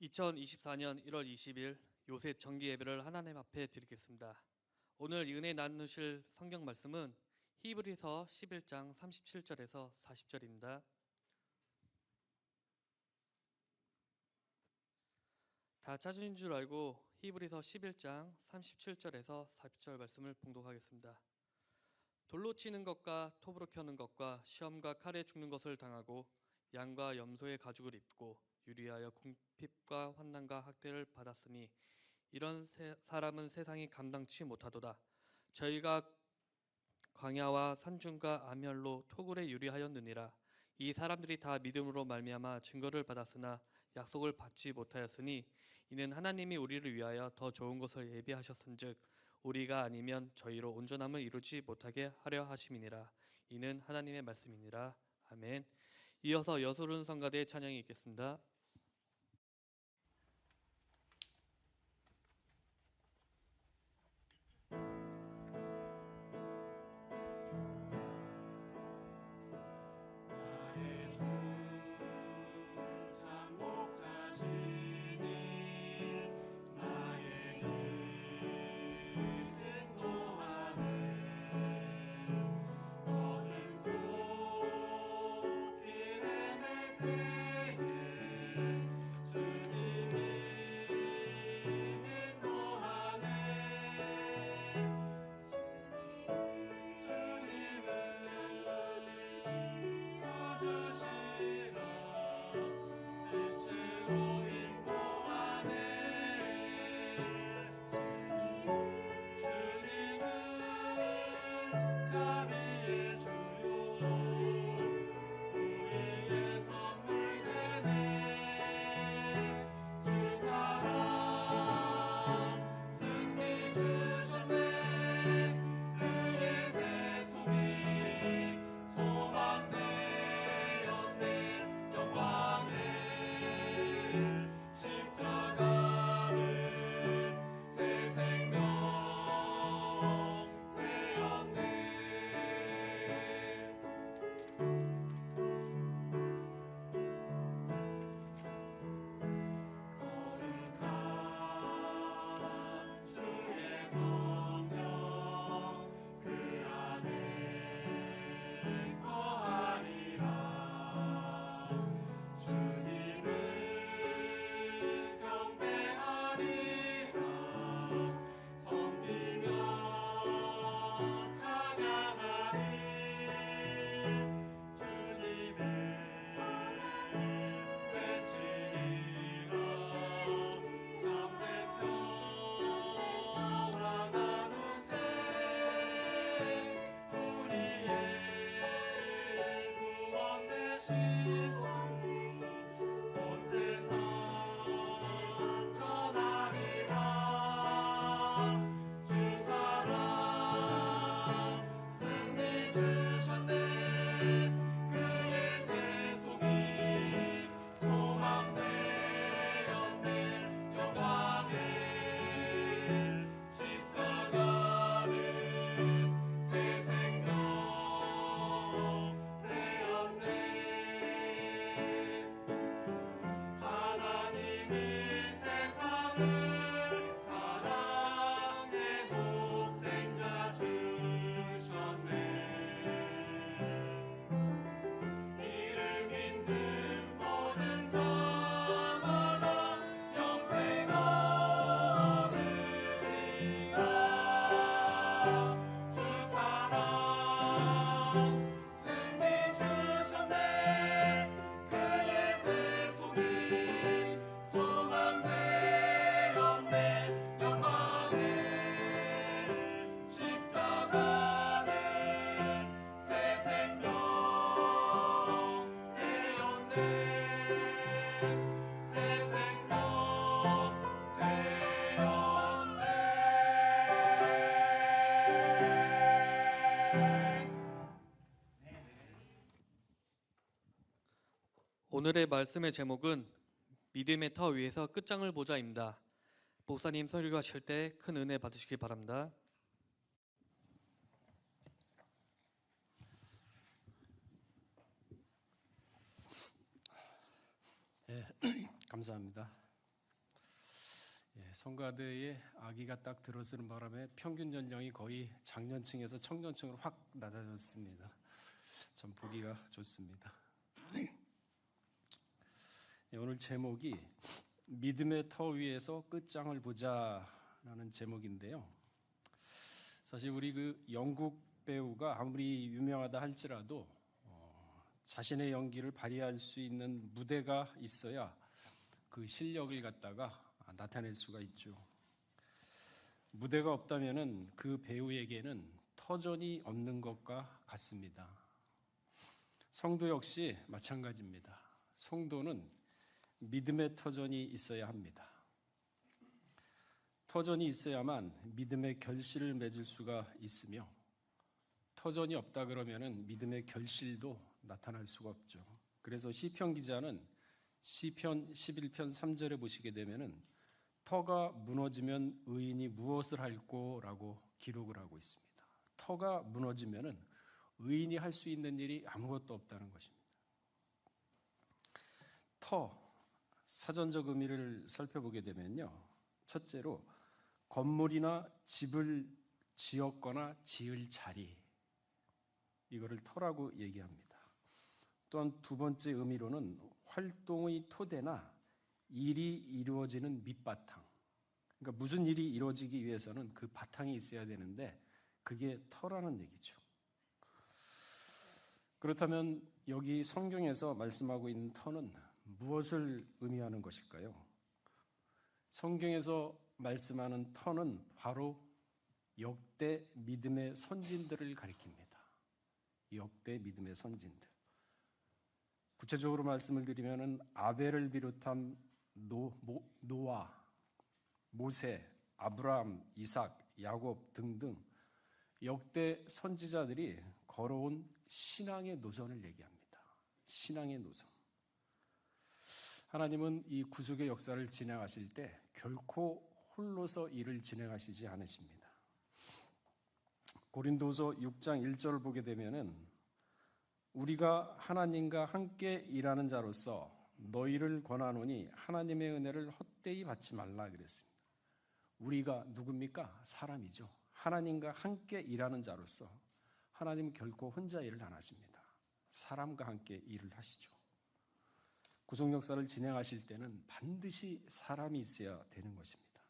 2024년 1월 20일 요셉 정기 예배를 하나님 앞에 드리겠습니다. 오늘 은혜 나누실 성경 말씀은 히브리서 11장 37절에서 40절입니다. 다 찾으신 줄 알고 히브리서 11장 37절에서 40절 말씀을 봉독하겠습니다. 돌로 치는 것과 톱으로 켜는 것과 시험과 칼에 죽는 것을 당하고 양과 염소의 가죽을 입고 유리하여 궁핍과 환난과 학대를 받았으니 이런 사람은 세상이 감당치 못하도다. 저희가 광야와 산중과 암혈로 토굴에 유리하였느니라. 이 사람들이 다 믿음으로 말미암아 증거를 받았으나 약속을 받지 못하였으니 이는 하나님이 우리를 위하여 더 좋은 것을 예비하셨은즉 우리가 아니면 저희로 온전함을 이루지 못하게 하려 하심이니라. 이는 하나님의 말씀이니라. 아멘. 이어서 여수른 성가대의 찬양이 있겠습니다. 오늘의 말씀의 제목은 믿음의 터 위에서 끝장을 보자입니다. 목사님 설교하실 때 큰 은혜 받으시길 바랍니다. 감사합니다. 성가대에 아기가 딱 들어서는 바람에 평균 연령이 거의 장년층에서 청년층으로 확 낮아졌습니다. 참 보기가 좋습니다. 오늘 제목이 믿음의 터 위에서 끝장을 보자라는 제목인데요. 사실 우리 그 영국 배우가 아무리 유명하다 할지라도 자신의 연기를 발휘할 수 있는 무대가 있어야 그 실력을 갖다가 나타낼 수가 있죠. 무대가 없다면은 그 배우에게는 터전이 없는 것과 같습니다. 성도 역시 마찬가지입니다. 성도는 믿음의 터전이 있어야 합니다. 터전이 있어야만 믿음의 결실을 맺을 수가 있으며, 터전이 없다 그러면은 믿음의 결실도 나타날 수가 없죠. 그래서 시편 기자는 시편 11편 3절에 보시게 되면은 터가 무너지면 의인이 무엇을 할꼬라고 기록을 하고 있습니다. 터가 무너지면은 의인이 할 수 있는 일이 아무것도 없다는 것입니다. 터, 사전적 의미를 살펴보게 되면요, 첫째로 건물이나 집을 지었거나 지을 자리, 이거를 터라고 얘기합니다. 또한 두 번째 의미로는 활동의 토대나 일이 이루어지는 밑바탕, 그러니까 무슨 일이 이루어지기 위해서는 그 바탕이 있어야 되는데 그게 터라는 얘기죠. 그렇다면 여기 성경에서 말씀하고 있는 터는 무엇을 의미하는 것일까요? 성경에서 말씀하는 터는 바로 역대 믿음의 선진들을 가리킵니다. 역대 믿음의 선진들. 구체적으로 말씀을 드리면은 아벨을 비롯한 노아, 모세, 아브라함, 이삭, 야곱 등등 역대 선지자들이 걸어온 신앙의 노선을 얘기합니다. 신앙의 노선. 하나님은 이 구속의 역사를 진행하실 때 결코 홀로서 일을 진행하시지 않으십니다. 고린도서 6장 1절을 보게 되면은 우리가 하나님과 함께 일하는 자로서 너희를 권하노니 하나님의 은혜를 헛되이 받지 말라 그랬습니다. 우리가 누굽니까? 사람이죠. 하나님과 함께 일하는 자로서 하나님은 결코 혼자 일을 안 하십니다. 사람과 함께 일을 하시죠. 구속 역사를 진행하실 때는 반드시 사람이 있어야 되는 것입니다.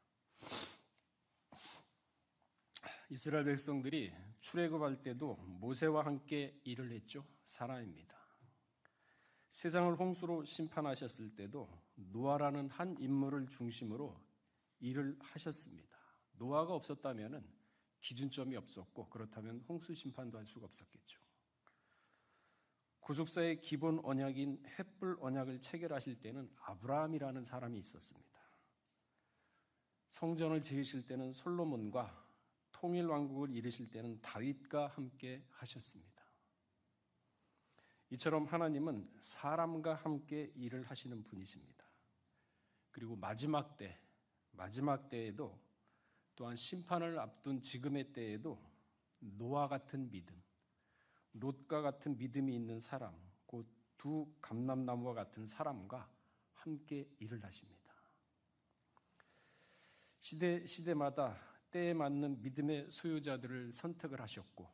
이스라엘 백성들이 출애굽할 때도 모세와 함께 일을 했죠. 사람입니다. 세상을 홍수로 심판하셨을 때도 노아라는 한 인물을 중심으로 일을 하셨습니다. 노아가 없었다면 기준점이 없었고, 그렇다면 홍수 심판도 할 수가 없었겠죠. 구속사의 기본 언약인 햇불 언약을 체결하실 때는 아브라함이라는 사람이 있었습니다. 성전을 지으실 때는 솔로몬과, 통일 왕국을 이루실 때는 다윗과 함께 하셨습니다. 이처럼 하나님은 사람과 함께 일을 하시는 분이십니다. 그리고 마지막 때에도, 또한 심판을 앞둔 지금의 때에도 노아 같은 믿음, 롯과 같은 믿음이 있는 사람, 곧 두 감람나무와 같은 사람과 함께 일을 하십니다. 시대마다 때에 맞는 믿음의 소유자들을 선택을 하셨고,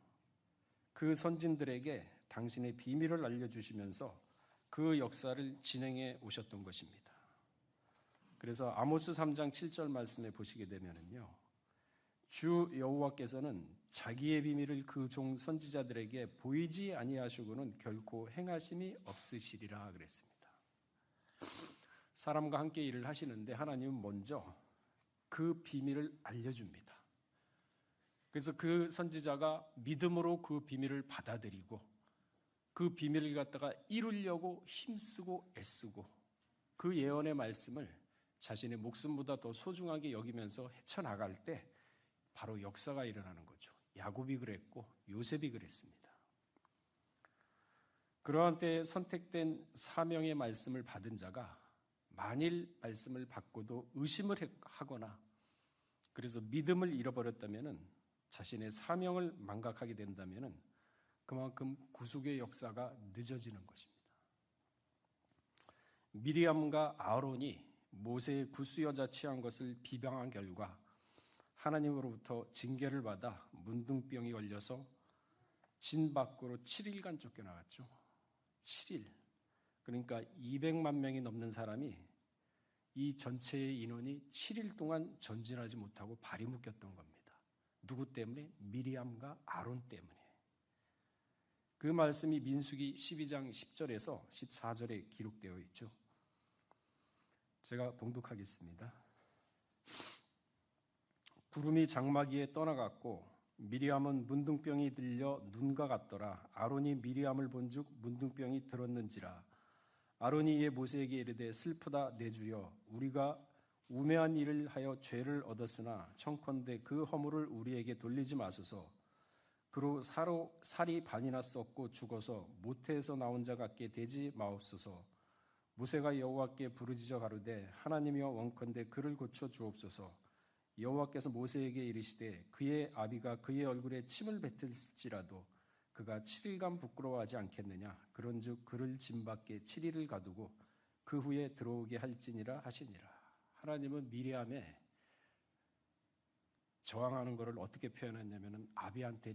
그 선진들에게 당신의 비밀을 알려주시면서 그 역사를 진행해 오셨던 것입니다. 그래서 아모스 3장 7절 말씀에 보시게 되면은요, 주 여호와께서는 자기의 비밀을 그 종 선지자들에게 보이지 아니하시고는 결코 행하심이 없으시리라 그랬습니다. 사람과 함께 일을 하시는데 하나님은 먼저 그 비밀을 알려줍니다. 그래서 그 선지자가 믿음으로 그 비밀을 받아들이고 그 비밀을 갖다가 이루려고 힘쓰고 애쓰고 그 예언의 말씀을 자신의 목숨보다 더 소중하게 여기면서 헤쳐나갈 때 바로 역사가 일어나는 거죠. 야곱이 그랬고 요셉이 그랬습니다. 그러한 때에 선택된 사명의 말씀을 받은 자가 만일 말씀을 받고도 의심을 하거나 그래서 믿음을 잃어버렸다면, 자신의 사명을 망각하게 된다면 그만큼 구속의 역사가 늦어지는 것입니다. 미리암과 아론이 모세의 구스 여자 취한 것을 비방한 결과 하나님으로부터 징계를 받아 문둥병이 걸려서 진 밖으로 7일간 쫓겨나갔죠. 7일. 그러니까 200만 명이 넘는 사람이 이 전체의 인원이 7일 동안 전진하지 못하고 발이 묶였던 겁니다. 누구 때문에? 미리암과 아론 때문에. 그 말씀이 민수기 12장 10절에서 14절에 기록되어 있죠. 제가 봉독하겠습니다. 구름이 장막위에 떠나갔고 미리암은 문둥병이 들려 눈과 같더라. 아론이 미리암을 본즉 문둥병이 들었는지라. 아론이 이에 모세에게 이르되 슬프다 내 주여 우리가 우매한 일을 하여 죄를 얻었으나 청컨대 그 허물을 우리에게 돌리지 마소서. 그로 살이 반이나 썩고 죽어서 모태에서 나온 자 같게 되지 마옵소서. 모세가 여호와께 부르짖어 가로되 하나님이여 원컨대 그를 고쳐 주옵소서. 여호와께서 모세에게 이르시되 그의 아비가 그의 얼굴에 침을 뱉을지라도 그가 7일간 부끄러워하지 않겠느냐. 그런즉 그를 진 밖에 7일을 가두고 그 후에 들어오게 할지니라 하시니라. 하나님은 미리암에 저항하는 것을 어떻게 표현했냐면 아비한테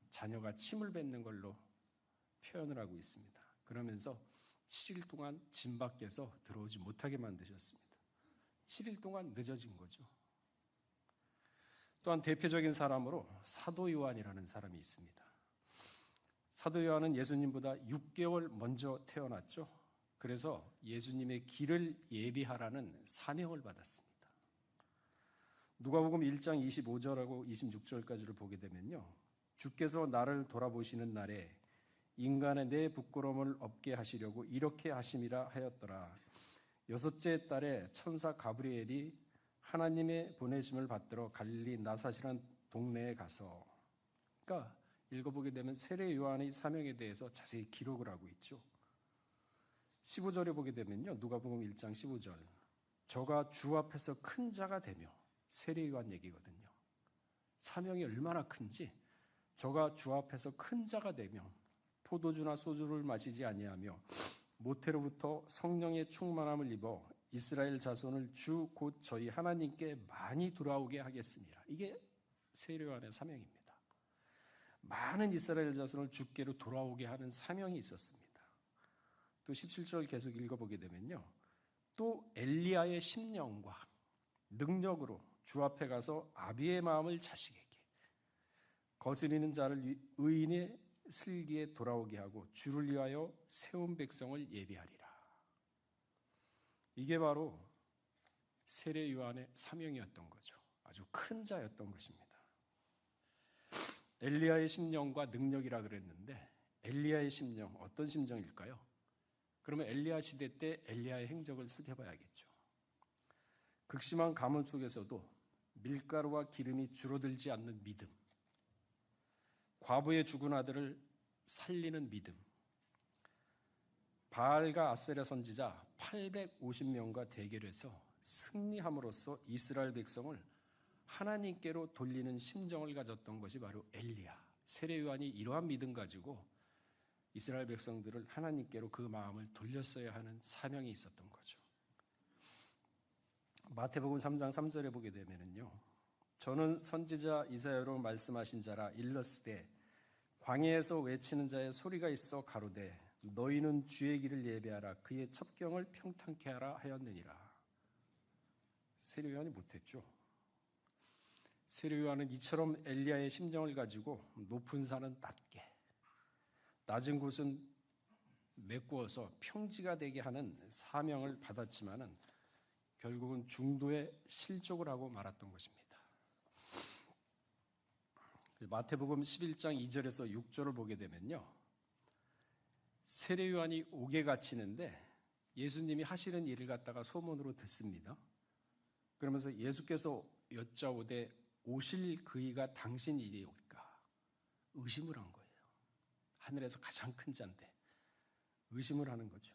자녀가 침을 뱉는 걸로 표현을 하고 있습니다. 그러면서 7일 동안 진 밖에서 들어오지 못하게 만드셨습니다. 7일 동안 늦어진 거죠. 또한 대표적인 사람으로 사도 요한이라는 사람이 있습니다. 사도 요한은 예수님보다 6개월 먼저 태어났죠. 그래서 예수님의 길을 예비하라는 사명을 받았습니다. 누가복음 1장 25절하고 26절까지를 보게 되면요. 주께서 나를 돌아보시는 날에 인간의 내 부끄러움을 없게 하시려고 이렇게 하심이라 하였더라. 여섯째 달에 천사 가브리엘이 하나님의 보내심을 받들어 갈릴리 나사시란 동네에 가서, 그러니까 읽어보게 되면 세례 요한의 사명에 대해서 자세히 기록을 하고 있죠. 15절에 보게 되면요. 누가복음 1장 15절. 저가 주 앞에서 큰 자가 되며, 세례 요한 얘기거든요. 사명이 얼마나 큰지, 저가 주 앞에서 큰 자가 되며 포도주나 소주를 마시지 아니하며 모태로부터 성령의 충만함을 입어 이스라엘 자손을 주 곧 저희 하나님께 많이 돌아오게 하겠습니다. 이게 세례 요한의 사명입니다. 많은 이스라엘 자손을 주께로 돌아오게 하는 사명이 있었습니다. 또 17절 계속 읽어보게 되면요. 또 엘리야의 심령과 능력으로 주 앞에 가서 아비의 마음을 자식에게 거스리는 자를 의인의 슬기에 돌아오게 하고 주를 위하여 세운 백성을 예비하리라. 이게 바로 세례 요한의 사명이었던 거죠. 아주 큰 자였던 것입니다. 엘리야의 심령과 능력이라 그랬는데 엘리야의 심령, 어떤 심정일까요? 그러면 엘리야 시대 때 엘리야의 행적을 살펴봐야겠죠. 극심한 가뭄 속에서도 밀가루와 기름이 줄어들지 않는 믿음, 과부의 죽은 아들을 살리는 믿음, 바알과 아세라 선지자 850명과 대결해서 승리함으로써 이스라엘 백성을 하나님께로 돌리는 심정을 가졌던 것이 바로 엘리야. 세례 요한이 이러한 믿음 가지고 이스라엘 백성들을 하나님께로 그 마음을 돌렸어야 하는 사명이 있었던 거죠. 마태복음 3장 3절에 보게 되면은요. 저는 선지자 이사야로 말씀하신 자라 일렀으되 광야에서 외치는 자의 소리가 있어 가로되 너희는 주의 길을 예배하라 그의 첩경을 평탄케 하라 하였느니라. 세례 요한이 못했죠. 세례 요한은 이처럼 엘리야의 심정을 가지고 높은 산은 낮게, 낮은 곳은 메꾸어서 평지가 되게 하는 사명을 받았지만은 결국은 중도에 실족을 하고 말았던 것입니다. 마태복음 11장 2절에서 6절을 보게 되면요. 세례 요한이 옥에 갇히는데 예수님이 하시는 일을 갖다가 소문으로 듣습니다. 그러면서 예수께서 여짜오되 오실 그이가 당신 일이올까? 의심을 한 거예요. 하늘에서 가장 큰 자인데 의심을 하는 거죠.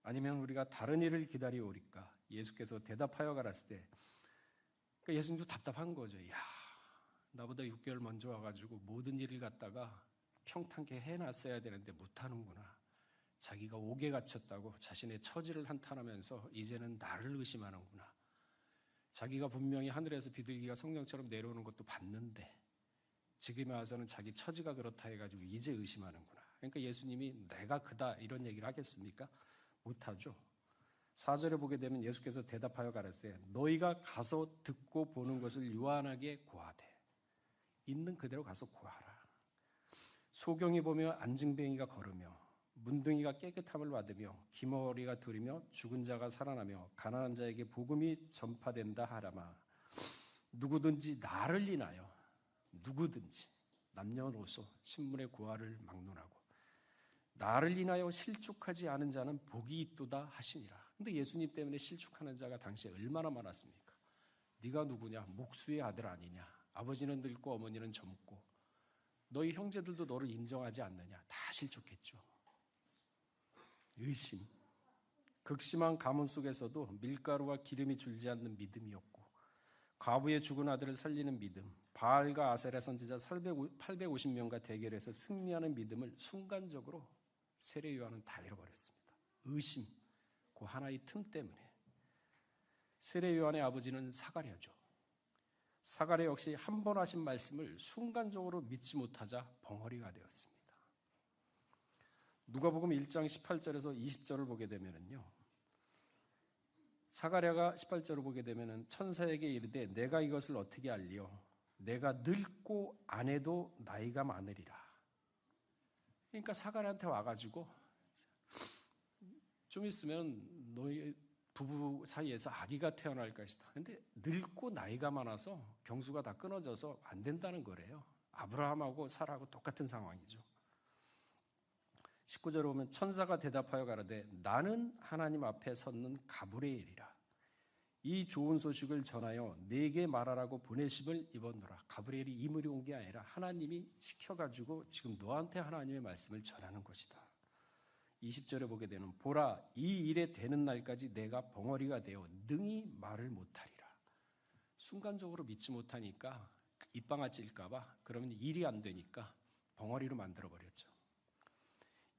아니면 우리가 다른 일을 기다리오리까? 예수께서 대답하여 가라사대, 그러니까 예수님도 답답한 거죠. 야, 나보다 6개월 먼저 와가지고 모든 일을 갖다가 평탄케 해놨어야 되는데 못하는구나. 자기가 옥에 갇혔다고 자신의 처지를 한탄하면서 이제는 나를 의심하는구나. 자기가 분명히 하늘에서 비둘기가 성령처럼 내려오는 것도 봤는데 지금에 와서는 자기 처지가 그렇다 해가지고 이제 의심하는구나. 그러니까 예수님이 내가 그다 이런 얘기를 하겠습니까? 못하죠. 4절에 보게 되면 예수께서 대답하여 가라사대 너희가 가서 듣고 보는 것을 요한하게 고하되 있는 그대로 가서 고하라. 소경이 보며 안증뱅이가 걸으며 문둥이가 깨끗함을 받으며 기머리가 두리며 죽은 자가 살아나며 가난한 자에게 복음이 전파된다 하라마. 누구든지 나를 인하여 누구든지 남녀노소 신문의 고하를 막론하고 나를 인하여 실족하지 않은 자는 복이 있도다 하시니라. 근데 예수님 때문에 실족하는 자가 당시에 얼마나 많았습니까? 네가 누구냐? 목수의 아들 아니냐? 아버지는 늙고 어머니는 젊고 너희 형제들도 너를 인정하지 않느냐? 다 실족했죠. 의심, 극심한 가뭄 속에서도 밀가루와 기름이 줄지 않는 믿음이었고 과부의 죽은 아들을 살리는 믿음, 바알과 아세라 선지자 850명과 대결해서 승리하는 믿음을 순간적으로 세례 요한은 다 잃어버렸습니다. 의심, 그 하나의 틈 때문에. 세례 요한의 아버지는 사가랴죠. 사가랴 역시 한 번 하신 말씀을 순간적으로 믿지 못하자 벙어리가 되었습니다. 누가복음 1장 18절에서 20절을 보게 되면은요. 사가랴가 18절을 보게 되면은 천사에게 이르되 내가 이것을 어떻게 알리요? 내가 늙고 아내도 나이가 많으리라. 그러니까 사가랴한테 와가지고 좀 있으면 너희 부부 사이에서 아기가 태어날 것이다. 근데 늙고 나이가 많아서 경수가 다 끊어져서 안 된다는 거래요. 아브라함하고 사라하고 똑같은 상황이죠. 19절에 보면 천사가 대답하여 가라되 나는 하나님 앞에 섰는 가브리엘이라. 이 좋은 소식을 전하여 내게 말하라고 보내심을 입었노라. 가브리엘이 인물이 온 게 아니라 하나님이 시켜가지고 지금 너한테 하나님의 말씀을 전하는 것이다. 20절에 보게 되는 보라 이 일에 되는 날까지 내가 벙어리가 되어 능히 말을 못하리라. 순간적으로 믿지 못하니까 입방아 찔까 봐 그러면 일이 안 되니까 벙어리로 만들어버렸죠.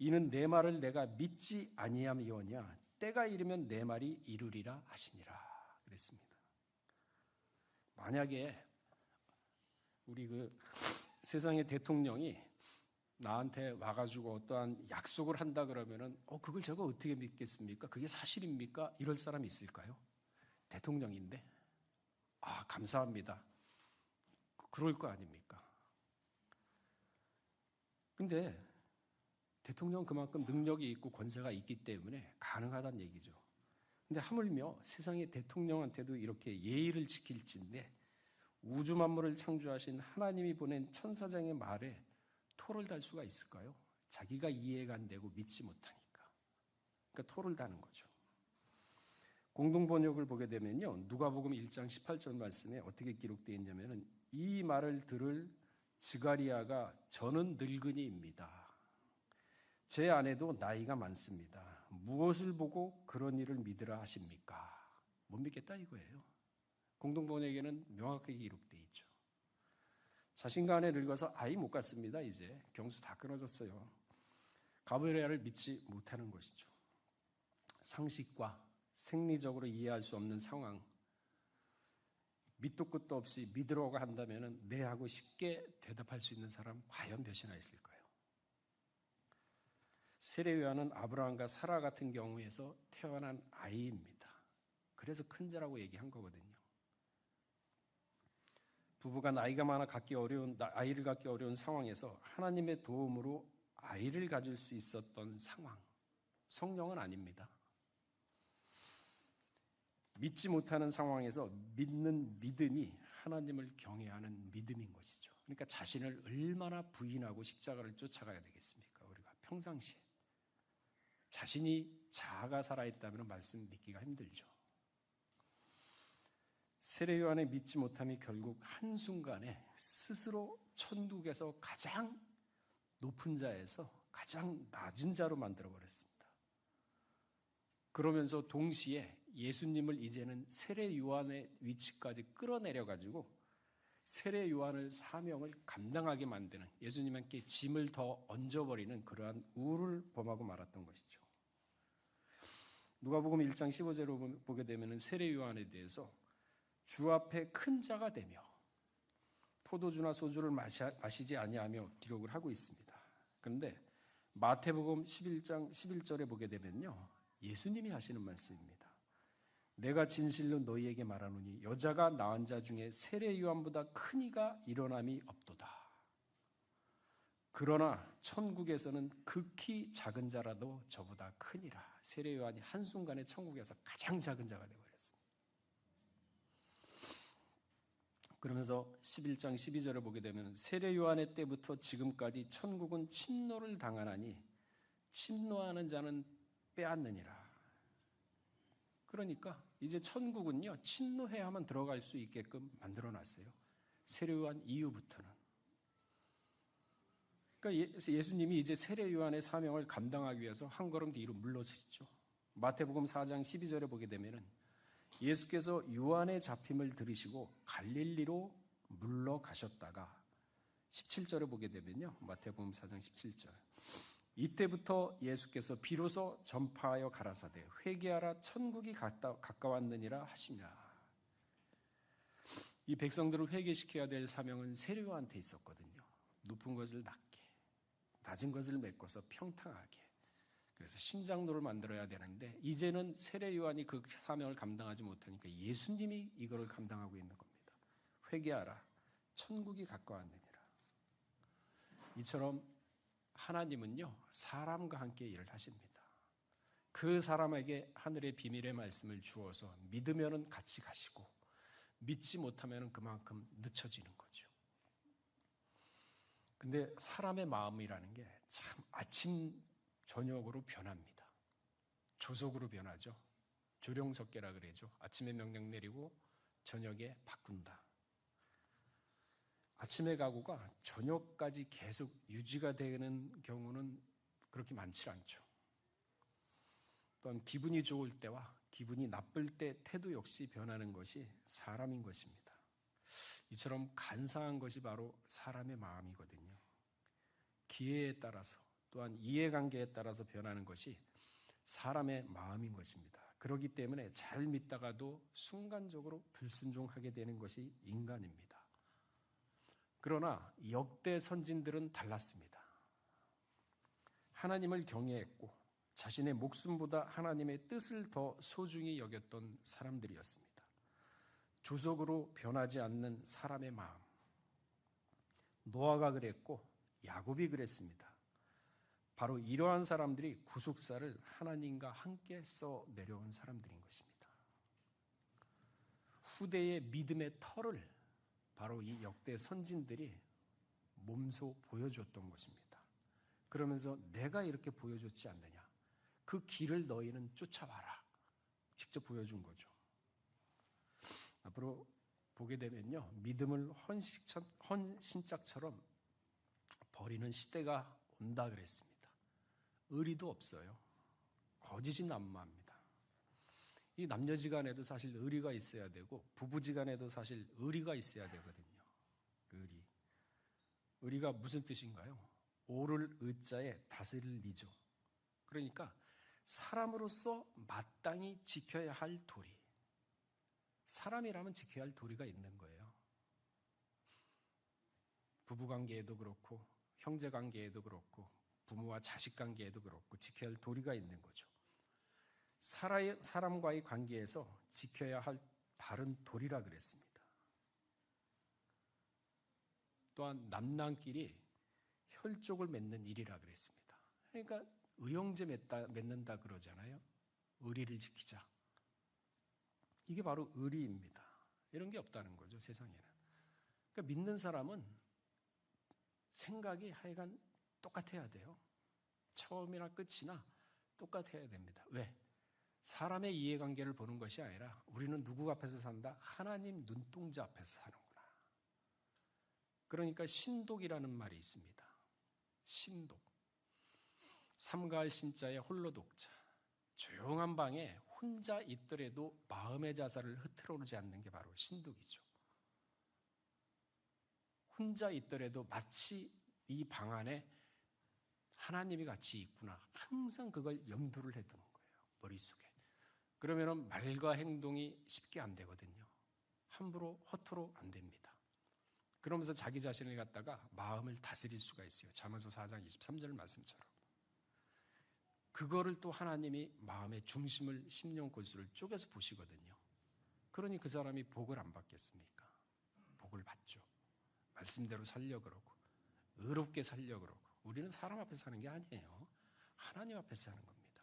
이는 내 말을 내가 믿지 아니함이오냐 때가 이르면 내 말이 이루리라 하시니라 그랬습니다. 만약에 우리 세상의 대통령이 나한테 와가지고 어떠한 약속을 한다 그러면은 그걸 제가 어떻게 믿겠습니까? 그게 사실입니까? 이럴 사람이 있을까요? 대통령인데 감사합니다. 그럴 거 아닙니까? 근데 대통령은 그만큼 능력이 있고 권세가 있기 때문에 가능하다는 얘기죠. 근데 하물며 세상의 대통령한테도 이렇게 예의를 지킬진데 우주 만물을 창조하신 하나님이 보낸 천사장의 말에 토를 달 수가 있을까요? 자기가 이해가 안 되고 믿지 못하니까. 그러니까 토를 다는 거죠. 공동번역을 보게 되면요. 누가복음 1장 18절 말씀에 어떻게 기록되어 있냐면은 이 말을 들을 스가랴가 저는 늙은이입니다. 제 아내도 나이가 많습니다. 무엇을 보고 그런 일을 믿으라 하십니까? 못 믿겠다 이거예요. 공동번역에는 명확하게 기록되어 있죠. 자신과 아내 늙어서 아이 못 갖습니다. 이제 경수 다 끊어졌어요. 가브리엘을 믿지 못하는 것이죠. 상식과 생리적으로 이해할 수 없는 상황, 밑도 끝도 없이 믿으라고 한다면 네 하고 쉽게 대답할 수 있는 사람 과연 몇이나 있을까요? 세례 요한은 아브라함과 사라 같은 경우에서 태어난 아이입니다. 그래서 큰 자라고 얘기한 거거든요. 부부가 나이가 많아 아이를 갖기 어려운 상황에서 하나님의 도움으로 아이를 가질 수 있었던 상황, 성령은 아닙니다. 믿지 못하는 상황에서 믿는 믿음이 하나님을 경외하는 믿음인 것이죠. 그러니까 자신을 얼마나 부인하고 십자가를 쫓아가야 되겠습니까? 우리가 평상시에 자신이 자아가 살아있다면 말씀 믿기가 힘들죠. 세례 요한의 믿지 못함이 결국 한순간에 스스로 천국에서 가장 높은 자에서 가장 낮은 자로 만들어버렸습니다. 그러면서 동시에 예수님을 이제는 세례 요한의 위치까지 끌어내려가지고 세례 요한을 사명을 감당하게 만드는, 예수님께 짐을 더 얹어버리는 그러한 우를 범하고 말았던 것이죠. 누가복음 1장 15절로 보게 되면 세례 요한에 대해서 주 앞에 큰 자가 되며 포도주나 소주를 마시지 아니하며 기록을 하고 있습니다. 그런데 마태복음 11장 11절에 보게 되면요, 예수님이 하시는 말씀입니다. 내가 진실로 너희에게 말하노니 여자가 낳은 자 중에 세례 요한보다 큰 이가 일어남이 없도다. 그러나 천국에서는 극히 작은 자라도 저보다 크니라. 세례 요한이 한순간에 천국에서 가장 작은 자가 되어버렸습니다. 그러면서 11장 12절을 보게 되면 세례 요한의 때부터 지금까지 천국은 침노를 당하나니 침노하는 자는 빼앗느니라. 그러니까 이제 천국은요, 침노해야만 들어갈 수 있게끔 만들어놨어요. 세례 요한 이후부터는. 그러니까 예수님이 이제 세례 요한의 사명을 감당하기 위해서 한 걸음 뒤로 물러서시죠. 마태복음 4장 12절에 보게 되면은 예수께서 요한의 잡힘을 들으시고 갈릴리로 물러가셨다가 17절에 보게 되면요, 마태복음 4장 17절, 이때부터 예수께서 비로소 전파하여 가라사대 회개하라 천국이 가까웠느니라 하시냐. 이 백성들을 회개시켜야 될 사명은 세례 요한한테 있었거든요. 높은 것을 낮게, 낮은 것을 메꿔서 평탄하게. 그래서 신장로를 만들어야 되는데 이제는 세례 요한이 그 사명을 감당하지 못하니까 예수님이 이거를 감당하고 있는 겁니다. 회개하라 천국이 가까웠느니라. 이처럼 하나님은요, 사람과 함께 일을 하십니다. 그 사람에게 하늘의 비밀의 말씀을 주어서 믿으면은 같이 가시고 믿지 못하면은 그만큼 늦춰지는 거죠. 근데 사람의 마음이라는 게 참 아침 저녁으로 변합니다. 조속으로 변하죠. 조령석계라 그러죠. 아침에 명령 내리고 저녁에 바꾼다. 아침의 각오가 저녁까지 계속 유지가 되는 경우는 그렇게 많지 않죠. 또한 기분이 좋을 때와 기분이 나쁠 때 태도 역시 변하는 것이 사람인 것입니다. 이처럼 간사한 것이 바로 사람의 마음이거든요. 기회에 따라서 또한 이해관계에 따라서 변하는 것이 사람의 마음인 것입니다. 그렇기 때문에 잘 믿다가도 순간적으로 불순종하게 되는 것이 인간입니다. 그러나 역대 선진들은 달랐습니다. 하나님을 경외했고 자신의 목숨보다 하나님의 뜻을 더 소중히 여겼던 사람들이었습니다. 조속으로 변하지 않는 사람의 마음. 노아가 그랬고 야곱이 그랬습니다. 바로 이러한 사람들이 구속사를 하나님과 함께 써 내려온 사람들인 것입니다. 후대의 믿음의 터를 바로 이 역대 선진들이 몸소 보여줬던 것입니다. 그러면서 내가 이렇게 보여줬지 않느냐, 그 길을 너희는 쫓아와라, 직접 보여준 거죠. 앞으로 보게 되면요, 믿음을 헌신짝처럼 버리는 시대가 온다 그랬습니다. 의리도 없어요. 거짓이 난무합니다. 이 남녀지간에도 사실 의리가 있어야 되고 부부지간에도 사실 의리가 있어야 되거든요. 의리가 무슨 뜻인가요? 오를 의자에 다스릴 리죠. 그러니까 사람으로서 마땅히 지켜야 할 도리. 사람이라면 지켜야 할 도리가 있는 거예요. 부부관계에도 그렇고 형제관계에도 그렇고 부모와 자식관계에도 그렇고 지켜야 할 도리가 있는 거죠. 사람과의 관계에서 지켜야 할 바른 도리라 그랬습니다. 또한 남남끼리 혈족을 맺는 일이라 그랬습니다. 그러니까 의형제 맺는다 그러잖아요. 의리를 지키자. 이게 바로 의리입니다. 이런 게 없다는 거죠, 세상에는. 그러니까 믿는 사람은 생각이 하여간 똑같아야 돼요. 처음이나 끝이나 똑같아야 됩니다. 왜? 사람의 이해관계를 보는 것이 아니라 우리는 누구 앞에서 산다? 하나님 눈동자 앞에서 사는구나. 그러니까 신독이라는 말이 있습니다. 신독. 삼가할 신자의 홀로 독자. 조용한 방에 혼자 있더라도 마음의 자살을 흐트러오지 않는 게 바로 신독이죠. 혼자 있더라도 마치 이 방 안에 하나님이 같이 있구나. 항상 그걸 염두를 해두는 거예요. 머릿속에. 그러면 말과 행동이 쉽게 안 되거든요. 함부로 허투루 안 됩니다. 그러면서 자기 자신을 갖다가 마음을 다스릴 수가 있어요. 잠언서 4장 23절 말씀처럼. 그거를 또 하나님이 마음의 중심을 심령 골수를 쪼개서 보시거든요. 그러니 그 사람이 복을 안 받겠습니까? 복을 받죠. 말씀대로 살려 그러고 의롭게 살려 그러고. 우리는 사람 앞에서 사는 게 아니에요. 하나님 앞에서 사는 겁니다.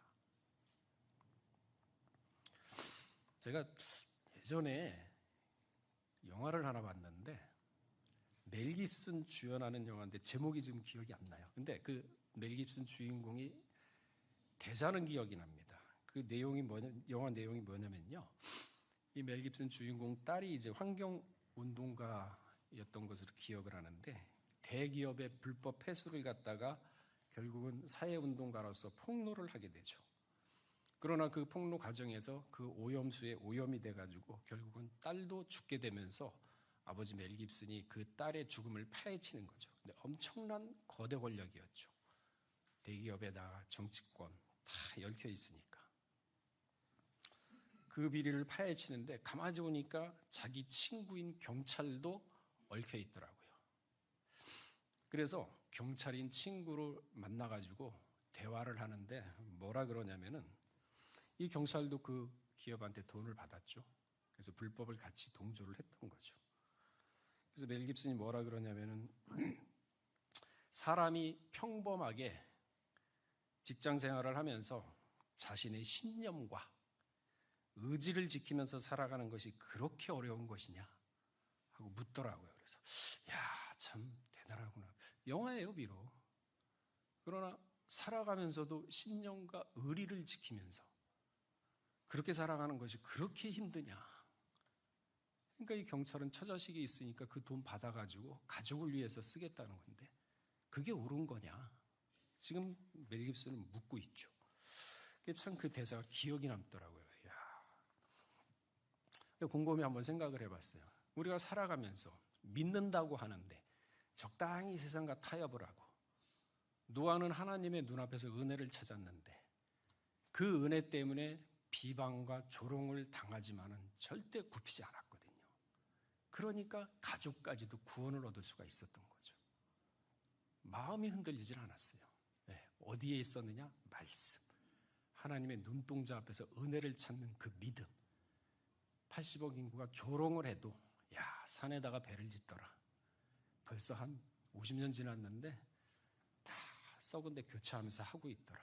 제가 예전에 영화를 하나 봤는데 멜 깁슨 주연하는 영화인데 제목이 지금 기억이 안 나요. 근데 그 멜 깁슨 주인공이 대사는 기억이 납니다. 그 내용이 영화 내용이 뭐냐면요. 이 멜 깁슨 주인공 딸이 이제 환경 운동가였던 것으로 기억을 하는데 대기업의 불법 폐수를 갖다가 결국은 사회운동가로서 폭로를 하게 되죠. 그러나 그 폭로 과정에서 그 오염수에 오염이 돼가지고 결국은 딸도 죽게 되면서 아버지 멜 깁슨이 그 딸의 죽음을 파헤치는 거죠. 근데 엄청난 거대 권력이었죠. 대기업에다가 정치권 다 얽혀 있으니까. 그 비리를 파헤치는데 가만히 보니까 자기 친구인 경찰도 얽혀 있더라고요. 그래서 경찰인 친구를 만나가지고 대화를 하는데 뭐라 그러냐면은 이 경찰도 그 기업한테 돈을 받았죠. 그래서 불법을 같이 동조를 했던 거죠. 그래서 멜 깁슨이 뭐라 그러냐면은 사람이 평범하게 직장 생활을 하면서 자신의 신념과 의지를 지키면서 살아가는 것이 그렇게 어려운 것이냐 하고 묻더라고요. 그래서 야, 참 대단하구나. 영화예요, 비록. 그러나 살아가면서도 신념과 의리를 지키면서 그렇게 살아가는 것이 그렇게 힘드냐. 그러니까 이 경찰은 처자식이 있으니까 그 돈 받아가지고 가족을 위해서 쓰겠다는 건데 그게 옳은 거냐. 지금 멜 깁슨은 묻고 있죠. 참 그 대사가 기억이 남더라고요. 곰곰이 한번 생각을 해봤어요. 우리가 살아가면서 믿는다고 하는데 적당히 세상과 타협을 하고 노아는 하나님의 눈앞에서 은혜를 찾았는데 그 은혜 때문에 비방과 조롱을 당하지만은 절대 굽히지 않았거든요. 그러니까 가족까지도 구원을 얻을 수가 있었던 거죠. 마음이 흔들리질 않았어요. 네, 어디에 있었느냐? 말씀. 하나님의 눈동자 앞에서 은혜를 찾는 그 믿음. 80억 인구가 조롱을 해도 야, 산에다가 배를 짓더라. 벌써 한 50년 지났는데 다 썩은 데 교체하면서 하고 있더라.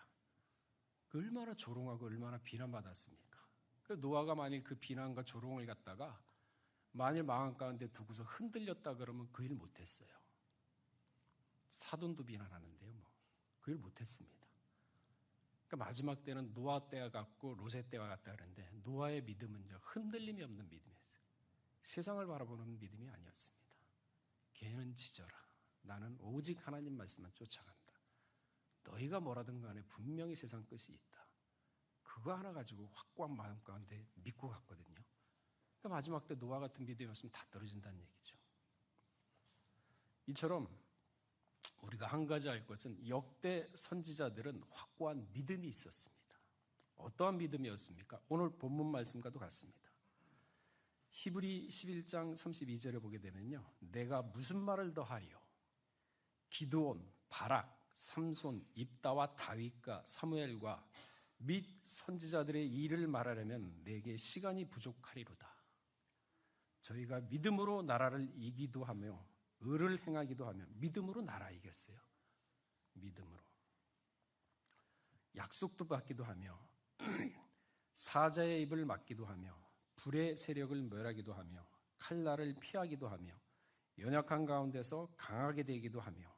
얼마나 조롱하고 얼마나 비난받았습니까? 노아가 만일 그 비난과 조롱을 갖다가 만일 망한 가운데 두고서 흔들렸다 그러면 그 일 못했어요. 사돈도 비난하는데요. 그 일 못했습니다. 그러니까 마지막 때는 노아 때와 같고 롯의 때와 같다 그러는데 노아의 믿음은요, 흔들림이 없는 믿음이었어요. 세상을 바라보는 믿음이 아니었습니다. 걔는 지져라. 나는 오직 하나님 말씀만 쫓아간다. 너희가 뭐라든 간에 분명히 세상 끝이 있다. 그거 하나 가지고 확고한 마음 가운데 믿고 갔거든요. 그러니까 마지막 때 노아 같은 믿음이었으면 다 떨어진다는 얘기죠. 이처럼 우리가 한 가지 알 것은 역대 선지자들은 확고한 믿음이 있었습니다. 어떠한 믿음이었습니까? 오늘 본문 말씀과도 같습니다. 히브리 11장 32절에 보게 되면요. 내가 무슨 말을 더하리요? 기드온, 바락, 삼손, 입다와 다윗과 사무엘과 및 선지자들의 일을 말하려면 내게 시간이 부족하리로다. 저희가 믿음으로 나라를 이기도 하며 의를 행하기도 하며 믿음으로 나라 이겼어요. 믿음으로. 약속도 받기도 하며 사자의 입을 막기도 하며 불의 세력을 멸하기도 하며 칼날을 피하기도 하며 연약한 가운데서 강하게 되기도 하며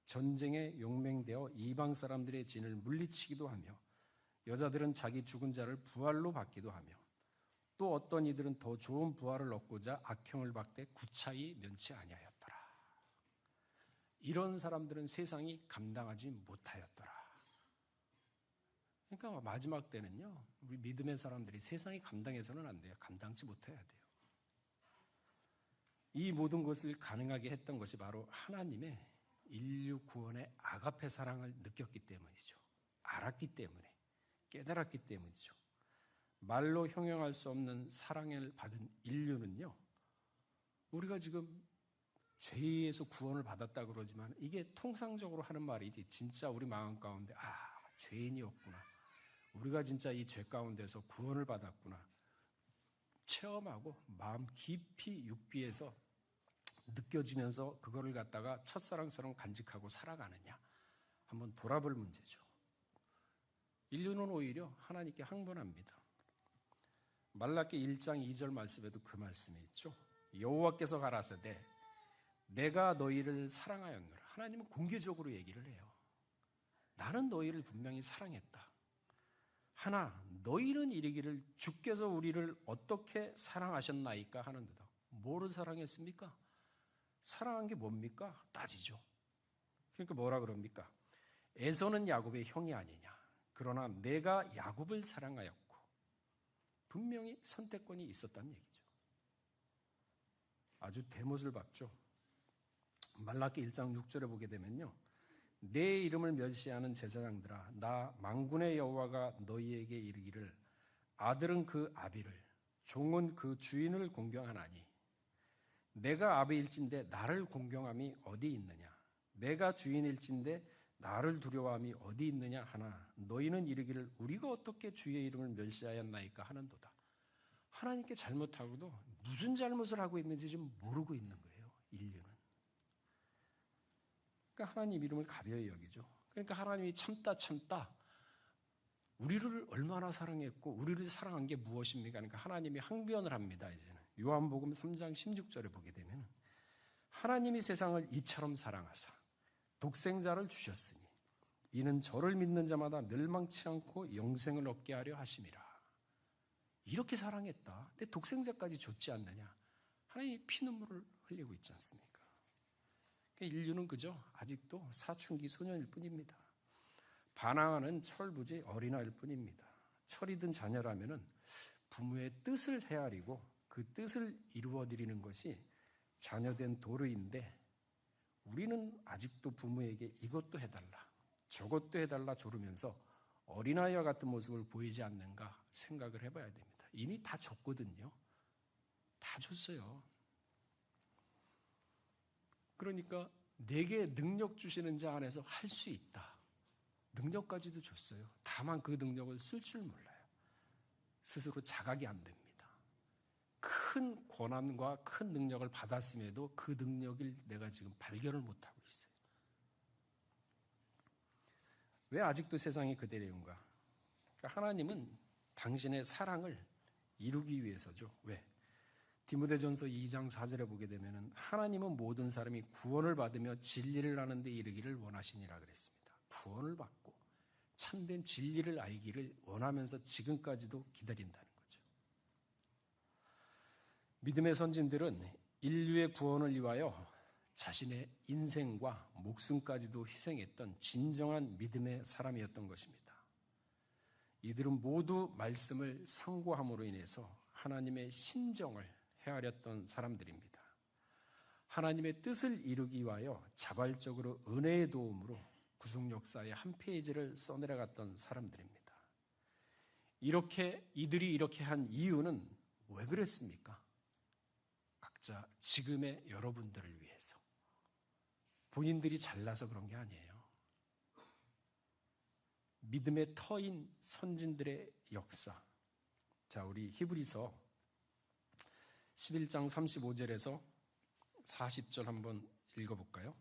전쟁에 용맹되어 이방 사람들의 진을 물리치기도 하며 여자들은 자기 죽은 자를 부활로 받기도 하며 또 어떤 이들은 더 좋은 부활을 얻고자 악형을 받되 구차히 면치 아니하였더라. 이런 사람들은 세상이 감당하지 못하였더라. 그러니까 마지막 때는요, 우리 믿음의 사람들이 세상이 감당해서는 안 돼요. 감당치 못해야 돼요. 이 모든 것을 가능하게 했던 것이 바로 하나님의 인류 구원의 아가페 사랑을 느꼈기 때문이죠. 알았기 때문에, 깨달았기 때문이죠. 말로 형용할 수 없는 사랑을 받은 인류는요, 우리가 지금 죄에 의해서 구원을 받았다 그러지만 이게 통상적으로 하는 말이지 진짜 우리 마음 가운데 죄인이었구나, 우리가 진짜 이 죄 가운데서 구원을 받았구나 체험하고 마음 깊이 육비에서 느껴지면서 그거를 갖다가 첫사랑처럼 간직하고 살아가느냐 한번 돌아볼 문제죠. 인류는 오히려 하나님께 항변합니다. 말라기 1장 2절 말씀에도 그 말씀이 있죠. 여호와께서 가라사대 내가 너희를 사랑하였노라. 하나님은 공개적으로 얘기를 해요. 나는 너희를 분명히 사랑했다. 하나 너희는 이르기를 주께서 우리를 어떻게 사랑하셨나이까 하는도다. 뭐를 사랑했습니까? 사랑한 게 뭡니까? 따지죠. 그러니까 뭐라 그럽니까? 에서는 야곱의 형이 아니냐. 그러나 내가 야곱을 사랑하였고 분명히 선택권이 있었다는 얘기죠. 아주 대못을 박죠. 말라기 1장 6절에 보게 되면요, 내 이름을 멸시하는 제사장들아 나 만군의 여호와가 너희에게 이르기를 아들은 그 아비를 종은 그 주인을 공경하나니 내가 아비일진데 나를 공경함이 어디 있느냐. 내가 주인일진데 나를 두려워함이 어디 있느냐 하나 너희는 이르기를 우리가 어떻게 주의 이름을 멸시하였나이까 하는도다. 하나님께 잘못하고도 무슨 잘못을 하고 있는지 좀 모르고 있는 거예요, 인류는. 그러니까 하나님 이름을 가벼이 여기죠. 그러니까 하나님이 참다 우리를 얼마나 사랑했고 우리를 사랑한 게 무엇입니까? 그러니까 하나님이 항변을 합니다. 이제는 요한복음 3장 16절에 보게 되면 하나님이 세상을 이처럼 사랑하사 독생자를 주셨으니 이는 저를 믿는 자마다 멸망치 않고 영생을 얻게 하려 하심이라. 이렇게 사랑했다. 근데 독생자까지 줬지 않느냐. 하나님이 피눈물을 흘리고 있지 않습니까? 인류는 그저 아직도 사춘기 소년일 뿐입니다. 반항하는 철부지 어린아이일 뿐입니다. 철이 든 자녀라면은 부모의 뜻을 헤아리고 그 뜻을 이루어드리는 것이 자녀된 도리인데 우리는 아직도 부모에게 이것도 해달라 저것도 해달라 조르면서 어린아이와 같은 모습을 보이지 않는가 생각을 해봐야 됩니다. 이미 다 줬거든요. 다 줬어요. 그러니까 내게 능력 주시는 자 안에서 할 수 있다. 능력까지도 줬어요. 다만 그 능력을 쓸 줄 몰라요. 스스로 자각이 안 됩니다. 큰 권한과 큰 능력을 받았음에도 그 능력을 내가 지금 발견을 못하고 있어요. 왜 아직도 세상이 그대로인가? 그러니까 하나님은 당신의 사랑을 이루기 위해서죠. 왜? 디모데전서 2장 4절에 보게 되면 하나님은 모든 사람이 구원을 받으며 진리를 아는 데 이르기를 원하시니라 그랬습니다. 구원을 받고 참된 진리를 알기를 원하면서 지금까지도 기다린다는 거죠. 믿음의 선진들은 인류의 구원을 위하여 자신의 인생과 목숨까지도 희생했던 진정한 믿음의 사람이었던 것입니다. 이들은 모두 말씀을 상고함으로 인해서 하나님의 심정을 헤아렸던 사람들입니다. 하나님의 뜻을 이루기 위하여 자발적으로 은혜의 도움으로 구속 역사의 한 페이지를 써내려갔던 사람들입니다. 이들이 이렇게 한 이유는 왜 그랬습니까? 각자 지금의 여러분들을 위해서. 본인들이 잘나서 그런 게 아니에요. 믿음의 터인 선진들의 역사. 자, 우리 히브리서 11장 35절에서 40절 한번 읽어볼까요?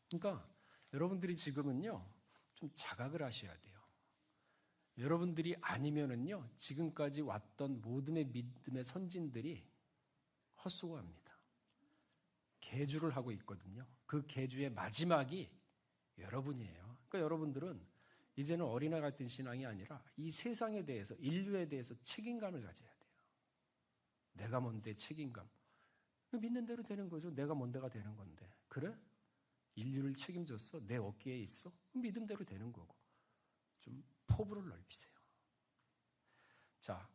그러니까 여러분들이 지금은요 좀 자각을 하셔야 돼요. 여러분들이 아니면은요 지금까지 왔던 모든의 믿음의 선진들이 헛수고합니다. 계주를 하고 있거든요. 그 계주의 마지막이 여러분이에요. 그러니까 여러분들은 이제는 어린아이 같은 신앙이 아니라 이 세상에 대해서, 인류에 대해서 책임감을 가져야 돼요. 내가 뭔데 책임감. 믿는 대로 되는 거죠. 내가 뭔데가 되는 건데. 그래? 인류를 책임졌어? 내 어깨에 있어? 믿은 대로 되는 거고. 좀 포부를 넓히세요. 자,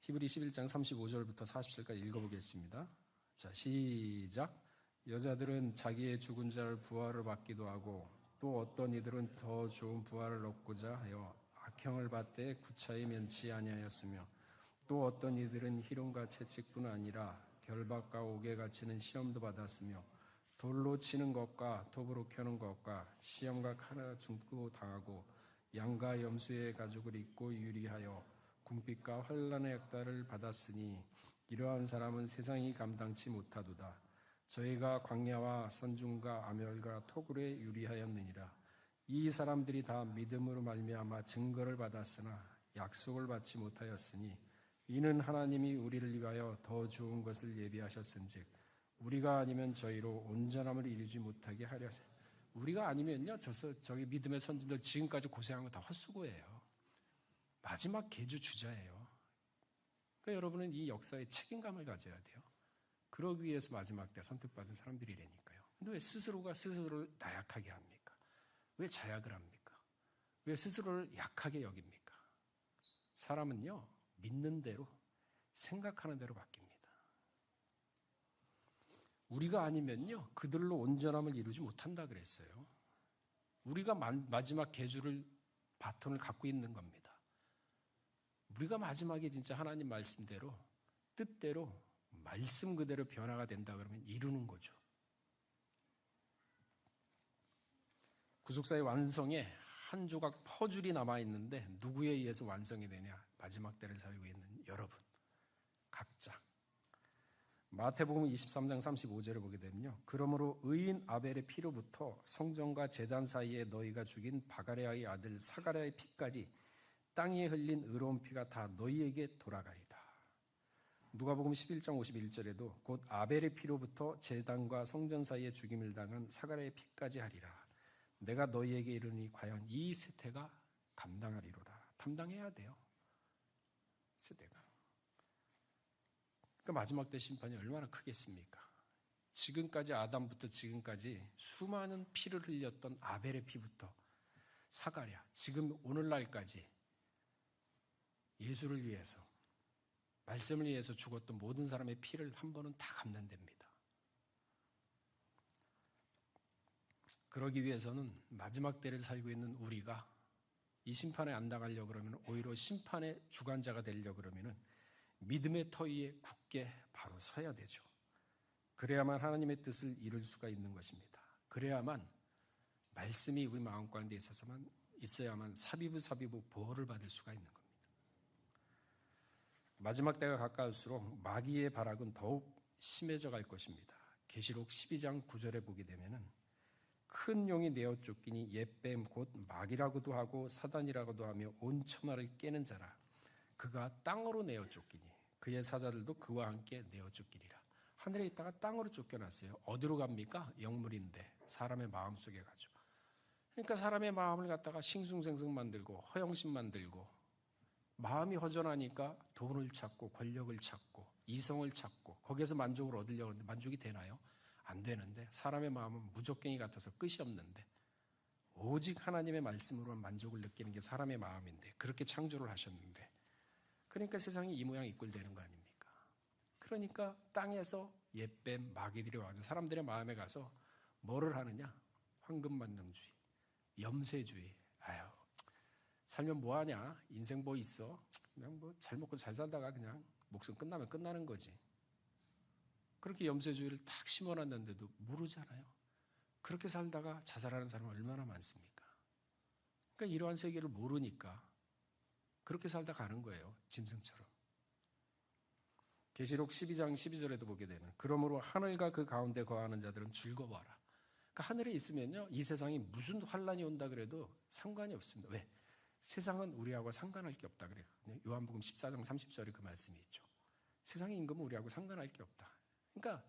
히브리 11장 35절부터 40절까지 읽어보겠습니다. 자, 시작. 여자들은 자기의 죽은 자를 부활을 받기도 하고 또 어떤 이들은 더 좋은 부활을 얻고자 하여 악형을 받되 구차히 면치 아니하였으며 또 어떤 이들은 희롱과 채찍뿐 아니라 결박과 옥에 갇히는 시험도 받았으며 돌로 치는 것과 톱으로 켜는 것과 시험과 칼을 죽고 당하고 양과 염소의 가죽을 입고 유리하여 궁핍과 환난의 역달을 받았으니 이러한 사람은 세상이 감당치 못하도다. 저희가 광야와 선중과 아멸과 토굴에 유리하였느니라. 이 사람들이 다 믿음으로 말미암아 증거를 받았으나 약속을 받지 못하였으니 이는 하나님이 우리를 위하여 더 좋은 것을 예비하셨은즉 우리가 아니면 저희로 온전함을 이루지 못하게 하려. 우리가 아니면요, 저기 믿음의 선진들 지금까지 고생한 거 다 헛수고예요. 마지막 계주 주자예요. 그러니까 여러분은 이 역사에 책임감을 가져야 돼요. 그러기 위해서 마지막 때 선택받은 사람들이라니까요. 근데 왜 스스로가 스스로를 나약하게 합니까? 왜 자약을 합니까? 왜 스스로를 약하게 여깁니까? 사람은요, 믿는 대로, 생각하는 대로 바뀝니다. 우리가 아니면요, 그들로 온전함을 이루지 못한다 그랬어요. 우리가 마지막 계주를, 바톤을 갖고 있는 겁니다. 우리가 마지막에 진짜 하나님 말씀대로, 뜻대로, 말씀 그대로 변화가 된다 그러면 이루는 거죠. 구속사의 완성에 한 조각 퍼즐이 남아있는데 누구에 의해서 완성이 되냐? 마지막 때를 살고 있는 여러분, 각자. 마태복음 23장 35절을 보게 되면요, 그러므로 의인 아벨의 피로부터 성전과 제단 사이에 너희가 죽인 바가랴의 아들 사가랴의 피까지 땅에 흘린 의로운 피가 다 너희에게 돌아가리다. 누가복음 11장 51절에도 곧 아벨의 피로부터 제단과 성전 사이에 죽임을 당한 사가랴의 피까지 하리라. 내가 너희에게 이르니 과연 이 세대가 감당하리로다. 감당해야 돼요, 세대가. 그러니까 마지막 때 심판이 얼마나 크겠습니까? 지금까지 아담부터 지금까지 수많은 피를 흘렸던 아벨의 피부터 사가랴, 지금 오늘날까지 예수를 위해서, 말씀을 위해서 죽었던 모든 사람의 피를 한 번은 다 갚는답니다. 그러기 위해서는 마지막 때를 살고 있는 우리가 이 심판에 안 당하려고 그러면, 오히려 심판의 주관자가 되려고 그러면은 믿음의 터 위에 굳게 바로 서야 되죠. 그래야만 하나님의 뜻을 이룰 수가 있는 것입니다. 그래야만 말씀이 우리 마음 가운데 있어야만 사비부 보호를 받을 수가 있는 겁니다. 마지막 때가 가까울수록 마귀의 발악은 더욱 심해져 갈 것입니다. 계시록 12장 9절에 보게 되면은 큰 용이 내어 쫓기니 옛뱀 곧 마귀라고도 하고 사단이라고도 하며 온 천하를 깨는 자라. 그가 땅으로 내어 쫓기니 그의 사자들도 그와 함께 내어 쫓기리라. 하늘에 있다가 땅으로 쫓겨났어요. 어디로 갑니까? 영물인데 사람의 마음속에 가죠. 그러니까 사람의 마음을 갖다가 싱숭생숭 만들고 허영심 만들고, 마음이 허전하니까 돈을 찾고 권력을 찾고 이성을 찾고 거기에서 만족을 얻으려고 하는데 만족이 되나요? 안 되는데, 사람의 마음은 무적갱이 같아서 끝이 없는데 오직 하나님의 말씀으로만 만족을 느끼는 게 사람의 마음인데, 그렇게 창조를 하셨는데, 그러니까 세상이 이 모양 이 꼴 되는 거 아닙니까? 그러니까 땅에서 옛뱀 마귀들이 와서 사람들의 마음에 가서 뭐를 하느냐? 황금만능주의, 염세주의. 아유, 살면 뭐하냐? 인생 뭐 있어? 그냥 뭐 잘 먹고 잘 살다가 그냥 목숨 끝나면 끝나는 거지. 그렇게 염세주의를 탁 심어놨는데도 모르잖아요. 그렇게 살다가 자살하는 사람은 얼마나 많습니까? 그러니까 이러한 세계를 모르니까 그렇게 살다 가는 거예요, 짐승처럼. 계시록 12장 12절에도 보게 되면 그러므로 하늘과 그 가운데 거하는 자들은 즐거워하라. 그러니까 하늘에 있으면요, 이 세상이 무슨 환란이 온다 그래도 상관이 없습니다. 왜? 세상은 우리하고 상관할 게 없다 그랬거든요. 요한복음 14장 30절에 그 말씀이 있죠. 세상의 임금은 우리하고 상관할 게 없다. 그러니까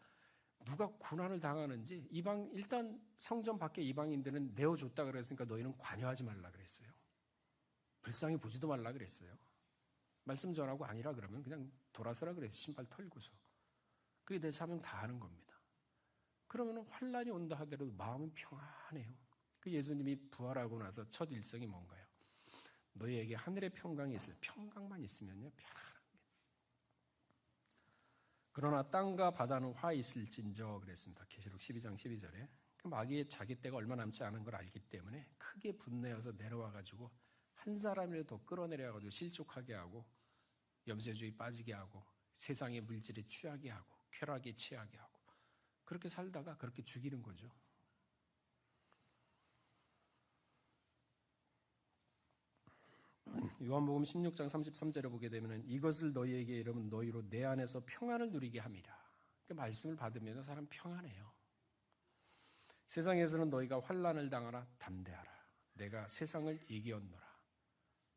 누가 고난을 당하는지, 일단 성전 밖에 이방인들은 내어줬다 그랬으니까 너희는 관여하지 말라 그랬어요. 불쌍히 보지도 말라 그랬어요. 말씀 전하고 아니라 그러면 그냥 돌아서라 그랬어요. 신발 털고서. 그게 내 사명 다 하는 겁니다. 그러면 환란이 온다 하더라도 마음은 평안해요. 그 예수님이 부활하고 나서 첫 일성이 뭔가요? 너희에게 하늘의 평강이 있어요. 평강만 있으면요, 편안합니다. 그러나 땅과 바다는 화 있을진저 그랬습니다. 계시록 12장 12절에. 마귀의 자기 때가 얼마 남지 않은 걸 알기 때문에 크게 분내어서 내려와가지고 한 사람이라도 더 끌어내려가지고 실족하게 하고 염세주의 빠지게 하고 세상의 물질에 취하게 하고 쾌락에 취하게 하고 그렇게 살다가 그렇게 죽이는 거죠. 요한복음 16장 33절에 보게 되면 이것을 너희에게 이르면 너희로 내 안에서 평안을 누리게 함이라. 그 말씀을 받으면 사람 평안해요. 세상에서는 너희가 환난을 당하나 담대하라. 내가 세상을 이기었노라.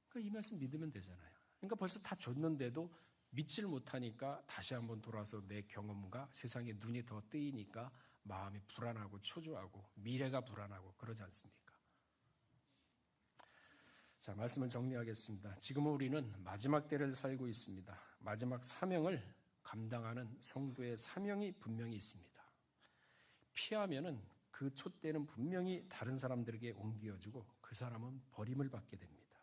그러니까 이 말씀 믿으면 되잖아요. 그러니까 벌써 다 줬는데도 믿지를 못하니까 다시 한번 돌아서 내 경험과 세상에 눈이 더 뜨이니까 마음이 불안하고 초조하고 미래가 불안하고 그러지 않습니까? 자, 말씀을 정리하겠습니다. 지금은 우리는 마지막 때를 살고 있습니다. 마지막 사명을 감당하는 성도의 사명이 분명히 있습니다. 피하면은 그 촛대는 분명히 다른 사람들에게 옮겨지고 그 사람은 버림을 받게 됩니다.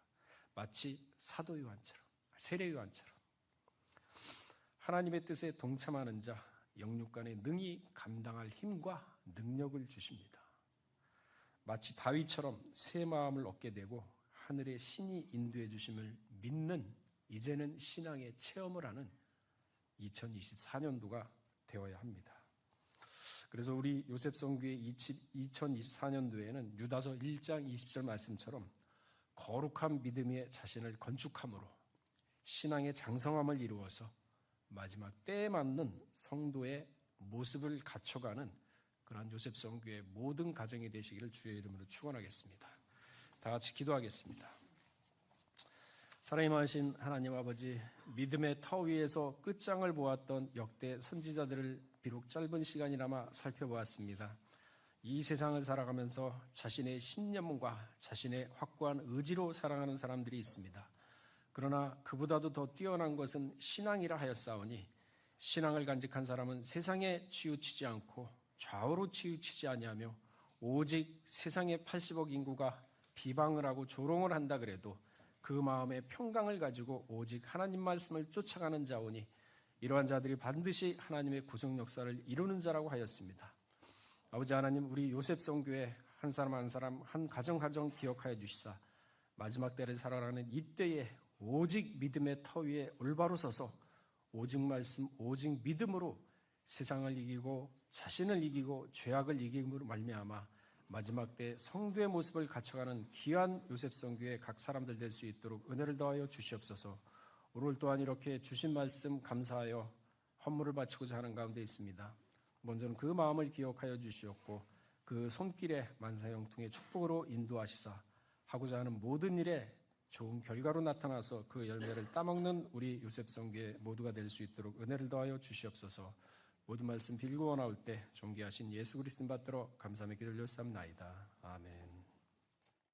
마치 사도 요한처럼, 세례 요한처럼 하나님의 뜻에 동참하는 자, 영육간에 능히 감당할 힘과 능력을 주십니다. 마치 다윗처럼 새 마음을 얻게 되고 하늘의 신이 인도해 주심을 믿는 이제는 신앙의 체험을 하는 2024년도가 되어야 합니다. 그래서 우리 요셉성교의 2024년도에는 유다서 1장 20절 말씀처럼 거룩한 믿음의 자신을 건축함으로 신앙의 장성함을 이루어서 마지막 때에 맞는 성도의 모습을 갖춰가는 그러한 요셉성교의 모든 가정이 되시기를 주의 이름으로 축원하겠습니다. 다 같이 기도하겠습니다. 살아임하신 하나님 아버지, 믿음의 터 위에서 끝장을 보았던 역대 선지자들을 비록 짧은 시간이나마 살펴보았습니다. 이 세상을 살아가면서 자신의 신념과 자신의 확고한 의지로 살아가는 사람들이 있습니다. 그러나 그보다도 더 뛰어난 것은 신앙이라 하였사오니 신앙을 간직한 사람은 세상에 치우치지 않고 좌우로 치우치지 아니하며 오직 세상의 80억 인구가 비방을 하고 조롱을 한다 그래도 그 마음의 평강을 가지고 오직 하나님 말씀을 쫓아가는 자오니 이러한 자들이 반드시 하나님의 구속 역사를 이루는 자라고 하였습니다. 아버지 하나님, 우리 요셉성교회 한 사람 한 사람 한 가정 기억하여 주시사 마지막 때를 살아가는 이때에 오직 믿음의 터 위에 올바로 서서 오직 말씀, 오직 믿음으로 세상을 이기고 자신을 이기고 죄악을 이김으로 말미암아 마지막 때 성도의 모습을 갖춰가는 귀한 요셉성교회 각 사람들 될 수 있도록 은혜를 더하여 주시옵소서. 오늘 또한 이렇게 주신 말씀 감사하여 헌물을 바치고자 하는 가운데 있습니다. 먼저는 그 마음을 기억하여 주시옵고 그 손길에 만사형통의 축복으로 인도하시사 하고자 하는 모든 일에 좋은 결과로 나타나서 그 열매를 따먹는 우리 요셉성교회 모두가 될 수 있도록 은혜를 더하여 주시옵소서. 모든 말씀 빌고 원하올 때 존귀하신 예수 그리스도 받들어 감사하며 기도를 올렸사옵나이다. 아멘.